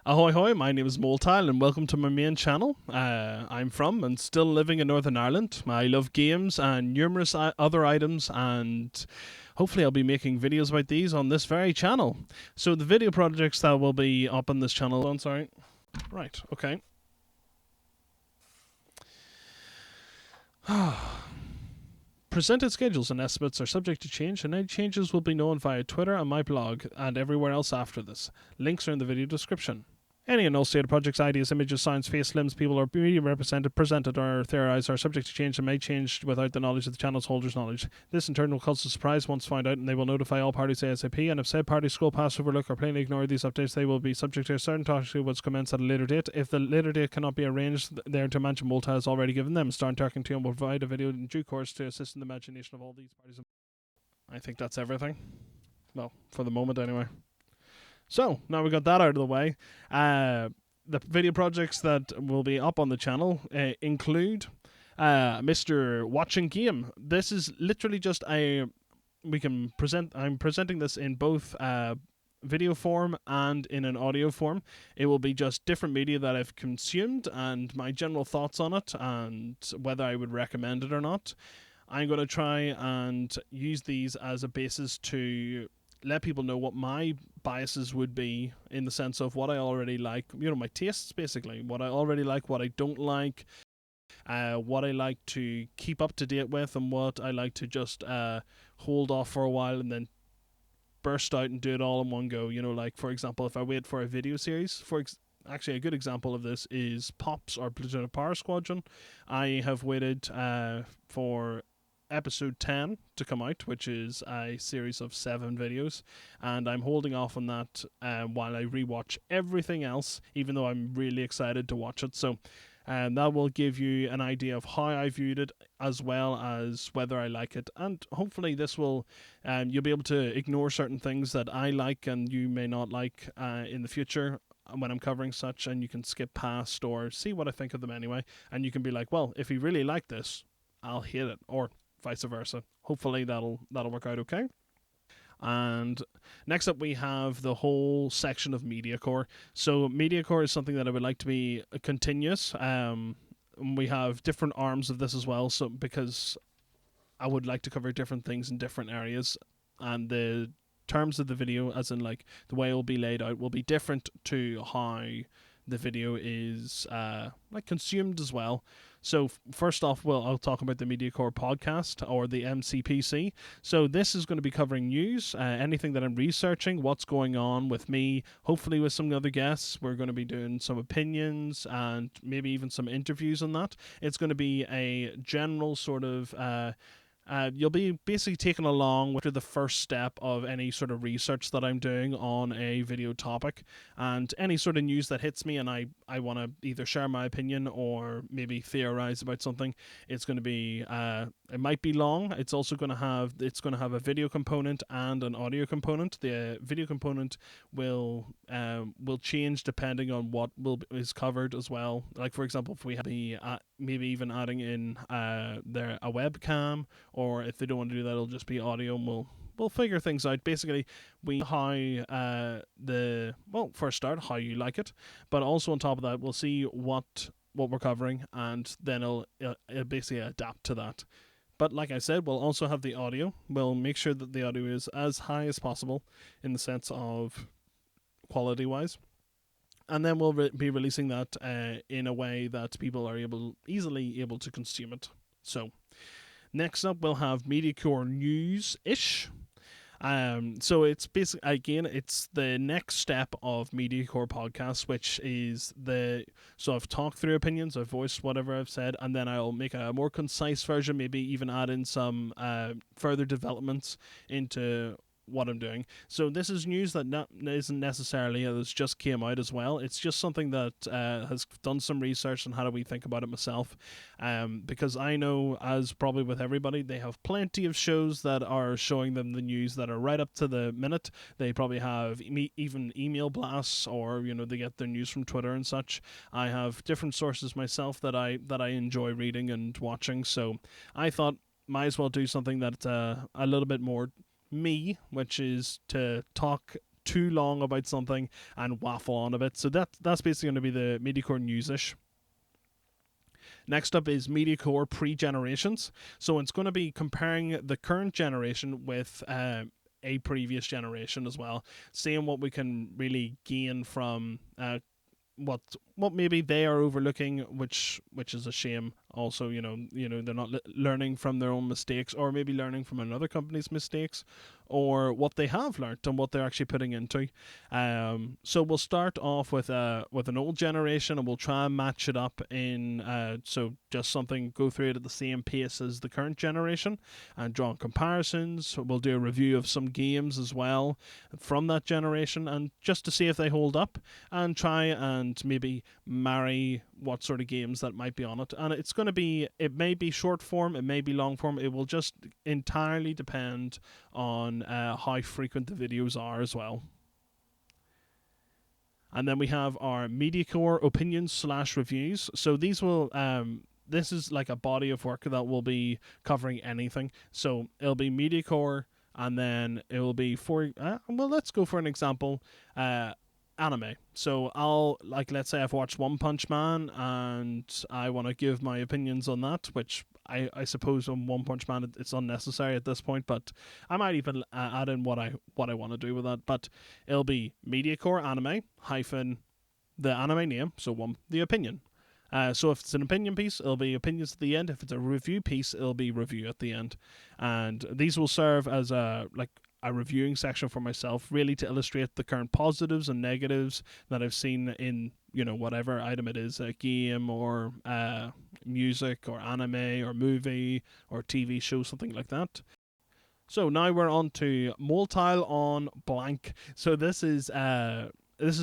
Ahoy hoy, my name is Moltile and welcome to my main channel. I'm from and still living in Northern Ireland. I love games and numerous other items, and hopefully I'll be making videos about these on this very channel. So the video projects that will be up on this channel... Oh, sorry. Right, okay. Presented schedules and estimates are subject to change, and any changes will be known via Twitter and my blog and everywhere else after this. Links are in the video description. Any and all stated projects, ideas, images, sounds, face, limbs, people, or media represented, presented, or theorized are subject to change and may change without the knowledge of the channel's holders' knowledge. This in turn will cause a surprise once found out, and they will notify all parties ASAP, and if said parties scroll past, overlook, or plainly ignore these updates, they will be subject to a certain talk which commence at a later date. If the later date cannot be arranged, their intervention Moltile has already given them. Start talking to and will provide a video in due course to assist in the imagination of all these parties. I think that's everything. Well, for the moment anyway. So, now we got that out of the way. The video projects that will be up on the channel include Mr. Watching Game. This is literally just I'm presenting this in both video form and in an audio form. It will be just different media that I've consumed and my general thoughts on it and whether I would recommend it or not. I'm going to try and use these as a basis to let people know what my biases would be in the sense of what I already like, my tastes basically, what I already like, what I don't like, what I like to keep up to date with, and what I like to just hold off for a while and then burst out and do it all in one go. Like for example, if I wait for a video series, actually a good example of this is Pops or Platoon of Power Squadron. I have waited for episode 10 to come out, which is a series of 7 videos, and I'm holding off on that while I rewatch everything else, even though I'm really excited to watch it. So that will give you an idea of how I viewed it, as well as whether I like it, and hopefully this will you'll be able to ignore certain things that I like and you may not like in the future when I'm covering such, and you can skip past or see what I think of them anyway, and you can be like, well, if you really like this, I'll hate it, or vice versa. Hopefully that'll work out okay. And next up we have the whole section of Mediacore. So Mediacore is something that I would like to be continuous. We have different arms of this as well, so because I would like to cover different things in different areas, and the terms of the video, as in like the way it will be laid out, will be different to how the video is consumed as well. So first off, I'll talk about the Mediacore podcast, or the MCPC. So this is going to be covering news, anything that I'm researching, what's going on with me, hopefully with some other guests. We're going to be doing some opinions and maybe even some interviews on that. It's going to be a general sort of you'll be basically taken along with the first step of any sort of research that I'm doing on a video topic, and any sort of news that hits me and I want to either share my opinion or maybe theorize about something. It's going to be it might be long. It's going to have a video component and an audio component. The video component will change depending on what is covered as well. Like for example, if we have maybe even adding in a webcam, or if they don't want to do that, it'll just be audio, and we'll figure things out. Basically, first start how you like it, but also on top of that, we'll see what we're covering, and then it'll basically adapt to that. But like I said, we'll also have the audio. We'll make sure that the audio is as high as possible in the sense of quality-wise. And then we'll be releasing that in a way that people are easily able to consume it. So next up, we'll have Mediacore New'ish. So it's basically, again, it's the next step of Mediacore podcast, which is so I've talked through opinions, I've voiced whatever I've said, and then I'll make a more concise version, maybe even add in some further developments into what I'm doing. So this is news that isn't necessarily that's just came out as well. It's just something that has done some research on how do we think about it myself, because I know, as probably with everybody, they have plenty of shows that are showing them the news that are right up to the minute. They probably have even email blasts, or they get their news from Twitter and such. I have different sources myself that I enjoy reading and watching, so I thought might as well do something that's a little bit more me, which is to talk too long about something and waffle on a bit. So that's basically going to be the Mediacore New'ish. Next up is Mediacore Pre-Generations. So it's going to be comparing the current generation with a previous generation as well, seeing what we can really gain from what maybe they are overlooking, which is a shame. Also, they're not learning from their own mistakes, or maybe learning from another company's mistakes, or what they have learned and what they're actually putting into. So we'll start off with an old generation, and we'll try and match it up in so just something, go through it at the same pace as the current generation, and draw comparisons. We'll do a review of some games as well from that generation, and just to see if they hold up, and try and maybe marry what sort of games that might be on it. And it may be short form, it may be long form. It will just entirely depend on how frequent the videos are as well. And then we have our Mediacore opinions / reviews. So these will this is like a body of work that will be covering anything. So it'll be Mediacore, and then it will be let's go for an example. Anime. So let's say I've watched One Punch Man, and I want to give my opinions on that, which I suppose on One Punch Man it's unnecessary at this point, but I might even add in what I want to do with that. But it'll be Mediacore Anime - the anime name, so the opinion. So if it's an opinion piece, it'll be opinions at the end. If it's a review piece, it'll be review at the end. And these will serve as a reviewing section for myself, really to illustrate the current positives and negatives that I've seen in, whatever item it is, a game or music or anime or movie or TV show, something like that. So now we're on to Moltile On blank. So this is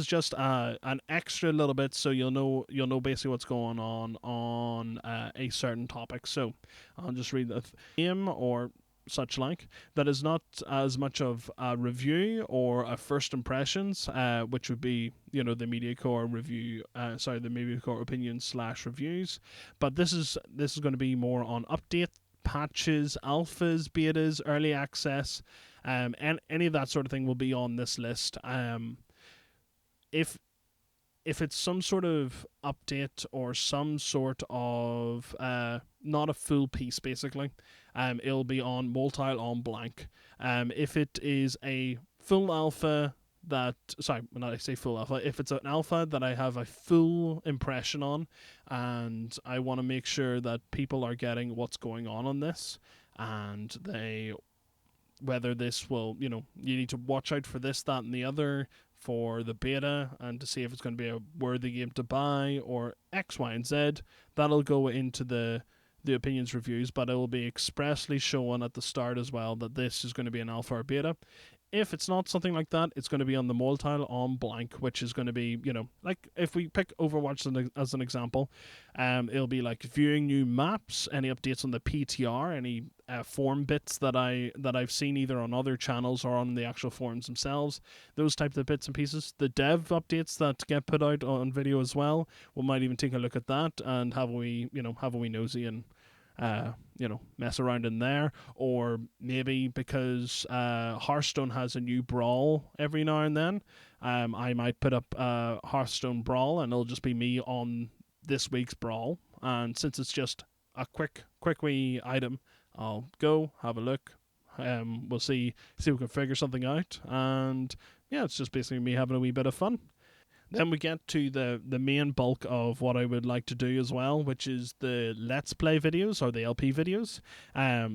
just an extra little bit, so you'll know basically what's going on a certain topic. So I'll just read the game or such like, that is not as much of a review or a first impressions, which would be the Mediacore review, the Mediacore opinions / reviews. But this is going to be more on update, patches, alphas, betas, early access, and any of that sort of thing will be on this list. If it's some sort of update or some sort of not a full piece, basically, it'll be on Moltile On blank. If it is a full alpha if it's an alpha that I have a full impression on, and I want to make sure that people are getting what's going on this, and whether this will, you need to watch out for this, that, and the other for the beta, and to see if it's going to be a worthy game to buy, or X, Y, and Z, that'll go into the opinions reviews, but it will be expressly shown at the start as well that this is going to be an alpha or beta. If it's not something like that, it's going to be on the Moltile On blank, which is going to be, like if we pick Overwatch as an example, it'll be like viewing new maps, any updates on the PTR, any form bits that I've seen either on other channels or on the actual forums themselves, those types of bits and pieces. The dev updates that get put out on video as well, we might even take a look at that and have a wee nosy and mess around in there. Or maybe because Hearthstone has a new brawl every now and then, I might put up Hearthstone brawl, and it'll just be me on this week's brawl. And since it's just a quick wee item, I'll go have a look. We'll see if we can figure something out, and yeah, it's just basically me having a wee bit of fun. Then we get to the main bulk of what I would like to do as well, which is the Let's Play videos, or the LP videos.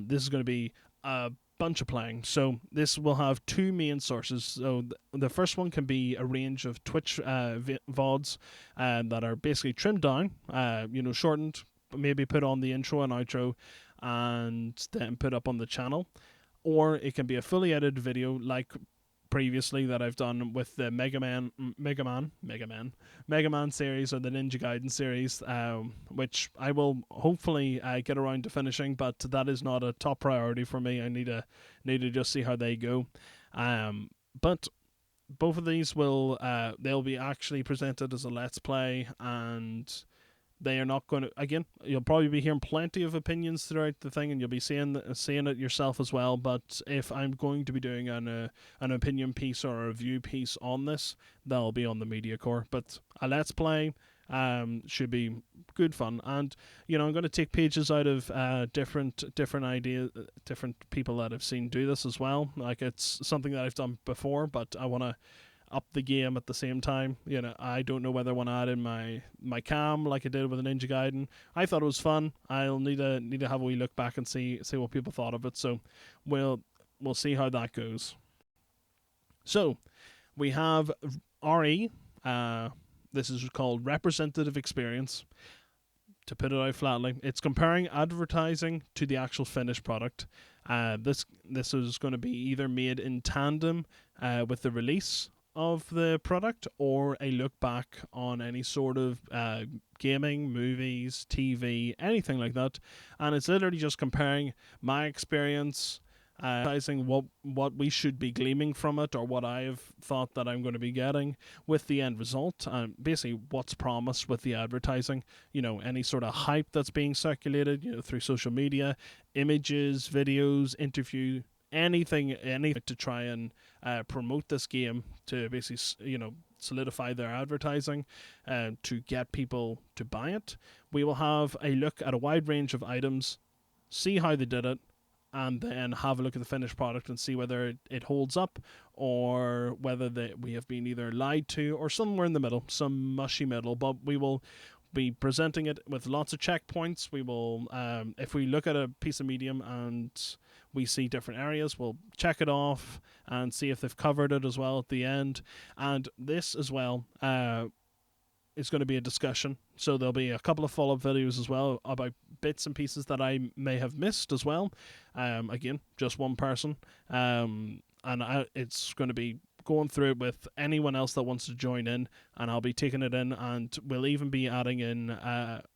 This is going to be a bunch of playing. So this will have two main sources. So the first one can be a range of Twitch VODs that are basically trimmed down, shortened, maybe put on the intro and outro, and then put up on the channel. Or it can be a fully edited video like previously that I've done with the Mega Man series, or the Ninja Gaiden series, which I will hopefully get around to finishing, but that is not a top priority for me. I need to just see how they go. But both of these will they'll be actually presented as a Let's Play, and They are not going to. Again, you'll probably be hearing plenty of opinions throughout the thing, and you'll be seeing it yourself as well. But if I'm going to be doing an opinion piece or a review piece on this, that'll be on the Mediacore. But a let's play should be good fun, and I'm going to take pages out of different ideas, different people that I've seen do this as well. Like, it's something that I've done before, but I want to up the game at the same time. I don't know whether I want to add in my cam like I did with a Ninja Gaiden. I thought it was fun. I'll need to have a wee look back and see what people thought of it. So we'll see how that goes. So we have RE. This is called Representative Experience. To put it out flatly, it's comparing advertising to the actual finished product. This is going to be either made in tandem with the release of the product, or a look back on any sort of gaming, movies, TV, anything like that. And it's literally just comparing my experience, advertising, what we should be gleaming from it, or what I have thought that I'm going to be getting with the end result. Basically, what's promised with the advertising. Any sort of hype that's being circulated, through social media, images, videos, interview, anything to try and promote this game, to basically solidify their advertising to get people to buy it. We will have a look at a wide range of items, see how they did it, and then have a look at the finished product and see whether it holds up, or whether we have been either lied to, or somewhere in the middle, some mushy middle. But we will be presenting it with lots of checkpoints. We will, if we look at a piece of medium and we see different areas, we'll check it off and see if they've covered it as well at the end. And this as well is going to be a discussion, so there'll be a couple of follow-up videos as well about bits and pieces that I may have missed as well. Again, just one person, and it's going to be going through it with anyone else that wants to join in, and I'll be taking it in, and we'll even be adding in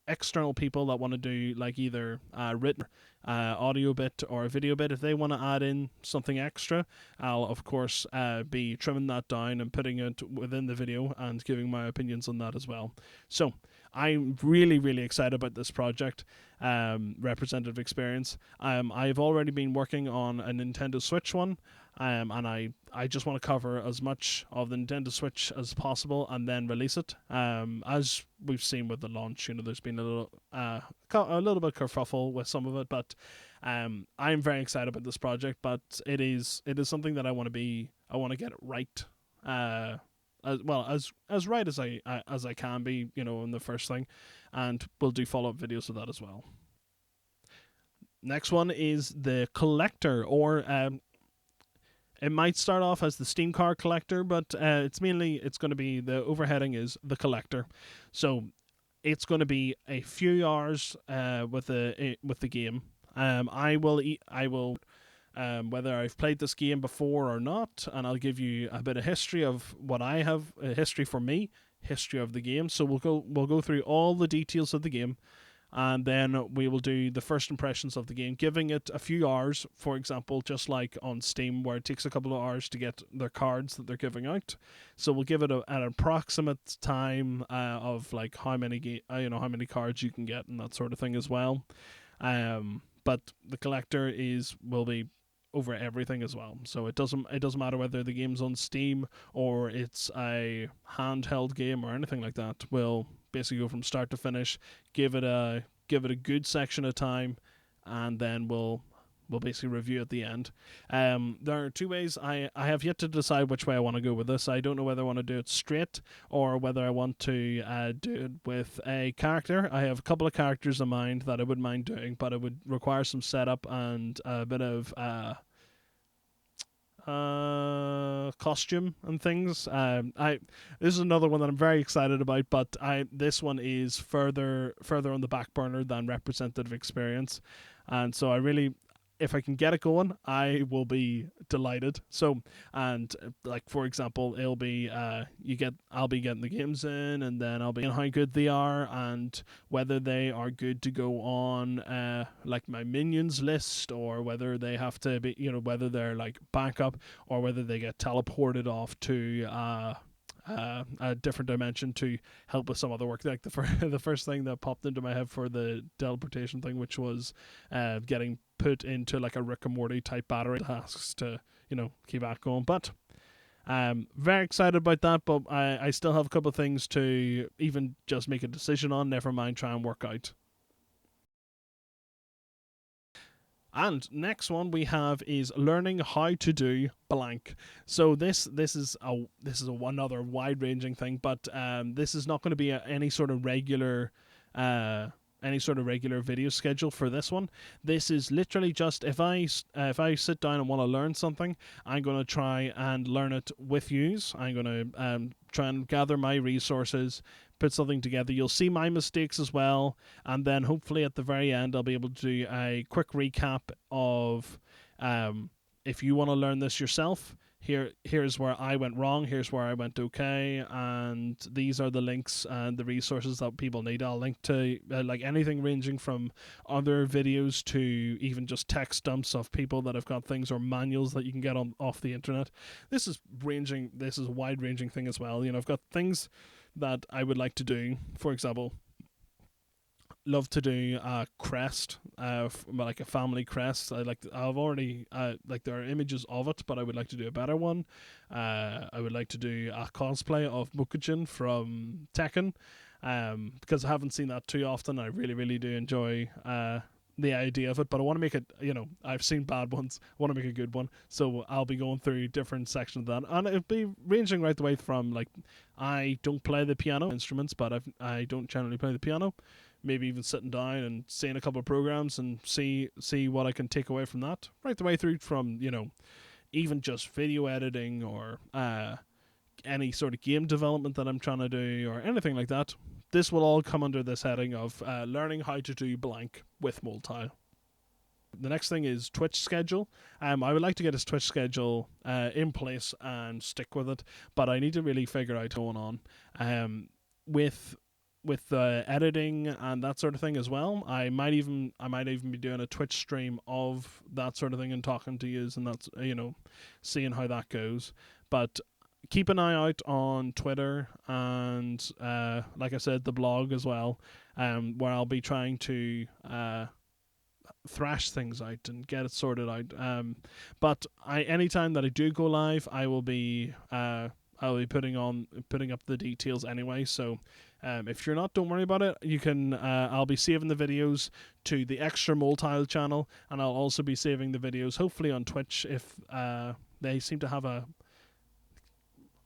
external people that want to do like either written audio bit or a video bit. If they want to add in something extra, I'll of course be trimming that down and putting it within the video and giving my opinions on that as well. So I'm really, really excited about this project, Representative Experience. I've already been working on a Nintendo Switch one, and I just want to cover as much of the Nintendo Switch as possible and then release it. As we've seen with the launch, there's been a little bit kerfuffle with some of it, but I'm very excited about this project. But it is something that I want to get it right. As right as I can be, in the first thing, and we'll do follow-up videos of that as well. Next one is the collector, or it might start off as the Steam Card Collector, but it's going to be, the overheading is the collector. So it's going to be a few hours with the game. I will whether I've played this game before or not, and I'll give you a bit of history of what I have, history for me, history of the game. So we'll go through all the details of the game, and then we will do the first impressions of the game, giving it a few hours. For example, just like on Steam, where it takes a couple of hours to get their cards that they're giving out. So we'll give it an approximate time of like how many how many cards you can get and that sort of thing as well. But the collector will be over everything as well. So it doesn't matter whether the game's on Steam or it's a handheld game or anything like that. We'll basically go from start to finish, give it a good section of time, and then we'll basically review at the end. There are two ways. I have yet to decide which way I want to go with this. I don't know whether I want to do it straight or whether I want to do it with a character. I have a couple of characters in mind that I wouldn't mind doing, but it would require some setup and a bit of costume and things. This is another one that I'm very excited about, but this one is further on the back burner than Representative Experience, and so if I can get it going, I will be delighted. So, and like for example, it'll be I'll be getting the games in, and then I'll be in how good they are and whether they are good to go on like my minions list, or whether they have to be, whether they're like backup, or whether they get teleported off to a different dimension to help with some other work. Like the first thing that popped into my head for the teleportation thing, which was getting put into like a Rick and Morty type battery tasks to, keep that going. But very excited about that, but I still have a couple of things to even just make a decision on, never mind try and work out. And next one we have is learning how to do blank. So this is one other wide ranging thing, but this is not going to be any sort of regular video schedule for this one. This is literally just if I sit down and want to learn something, I'm going to try and learn it with yous. I'm going to try and gather my resources, put something together. You'll see my mistakes as well, and then hopefully at the very end I'll be able to do a quick recap of if you want to learn this yourself, here's where I went wrong, here's where I went okay, and these are the links and the resources that people need. I'll link to like anything ranging from other videos to even just text dumps of people that have got things or manuals that you can get off the internet. This is a wide ranging thing as well. I've got things that I would like to do. For example, love to do a crest, like a family crest. I've already there are images of it, but I would like to do a better one. I would like to do a cosplay of Mukujin from Tekken, because I haven't seen that too often. I really, really do enjoy the idea of it, but I want to make it, I've seen bad ones, I want to make a good one, so I'll be going through different sections of that, and it'll be ranging right the way from, like, I don't play the piano instruments, but I don't generally play the piano, maybe even sitting down and seeing a couple of programs and see what I can take away from that, right the way through from, even just video editing or any sort of game development that I'm trying to do or anything like that. This will all come under this heading of learning how to do blank with Moltile. The next thing is Twitch schedule. I would like to get his Twitch schedule in place and stick with it, but I need to really figure out what's going on with the editing and that sort of thing as well. I might even be doing a Twitch stream of that sort of thing and talking to you, and that's seeing how that goes. But keep an eye out on Twitter and like I said, the blog as well, where I'll be trying to thrash things out and get it sorted out. But anytime that I do go live, I'll be putting up the details anyway. So if you're not, don't worry about it. You can. I'll be saving the videos to the extra Moltile channel, and I'll also be saving the videos hopefully on Twitch if they seem to have a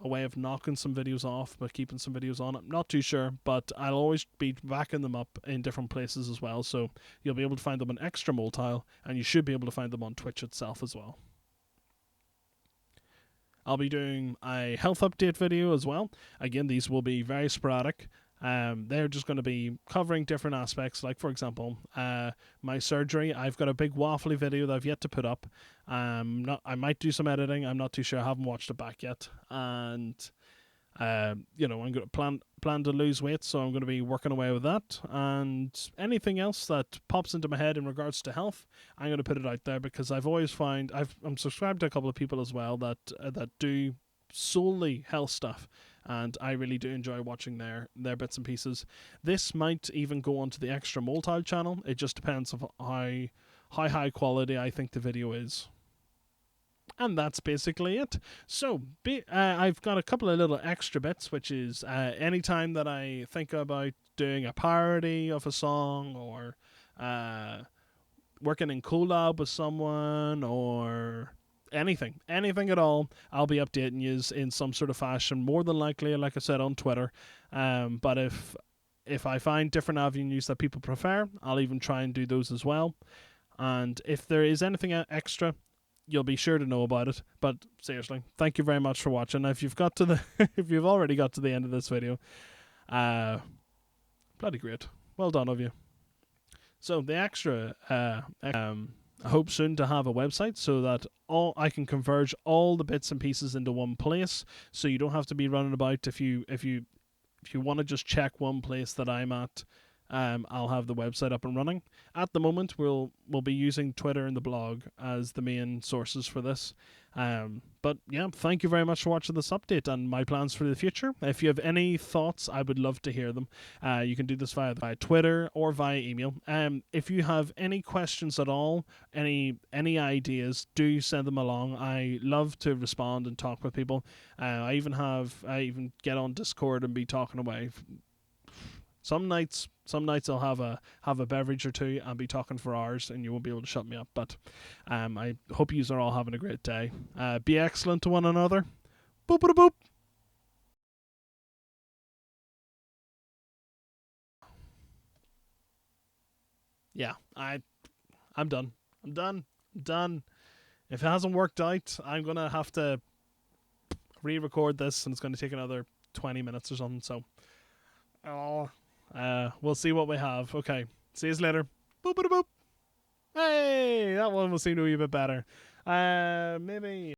way of knocking some videos off but keeping some videos on. I'm not too sure, but I'll always be backing them up in different places as well, so you'll be able to find them on extra Moltile, and you should be able to find them on Twitch itself as well. I'll be doing a health update video as well. Again, these will be very sporadic. They're just going to be covering different aspects, like for example my surgery. I've got a big waffly video that I've yet to put up. I might do some editing, I'm not too sure, I haven't watched it back yet, and I'm going to plan to lose weight, so I'm going to be working away with that, and anything else that pops into my head in regards to health, I'm going to put it out there, because I've always found I'm subscribed to a couple of people as well that do solely health stuff, and I really do enjoy watching their bits and pieces. This might even go onto the extra Moltile channel. It just depends on how high quality I think the video is. And that's basically it. So I've got a couple of little extra bits, which is anytime that I think about doing a parody of a song, or working in collab with someone, or anything at all, I'll be updating you in some sort of fashion, more than likely, like I said, on Twitter. But if I find different avenues that people prefer, I'll even try and do those as well. And if there is anything extra, you'll be sure to know about it. But seriously, thank you very much for watching. If you've already got to the end of this video, bloody great, well done of you. So the extra, I hope soon to have a website so that I can converge all the bits and pieces into one place, so you don't have to be running about. If you want to just check one place that I'm at, I'll have the website up and running. At the moment, we'll be using Twitter and the blog as the main sources for this. But yeah, thank you very much for watching this update and my plans for the future. If you have any thoughts, I would love to hear them. You can do this via Twitter or via email. If you have any questions at all, any ideas, do send them along. I love to respond and talk with people. I even get on Discord and be talking away. Some nights I'll have a beverage or two and be talking for hours, and you won't be able to shut me up. But I hope you are all having a great day. Be excellent to one another. Boopdadeboop. Yeah, I'm done. I'm done. If it hasn't worked out, I'm gonna have to re-record this, and it's gonna take another 20 minutes or something. So, we'll see what we have. Okay, see you later. Boop. Hey, that one will seem to be a bit better. Maybe.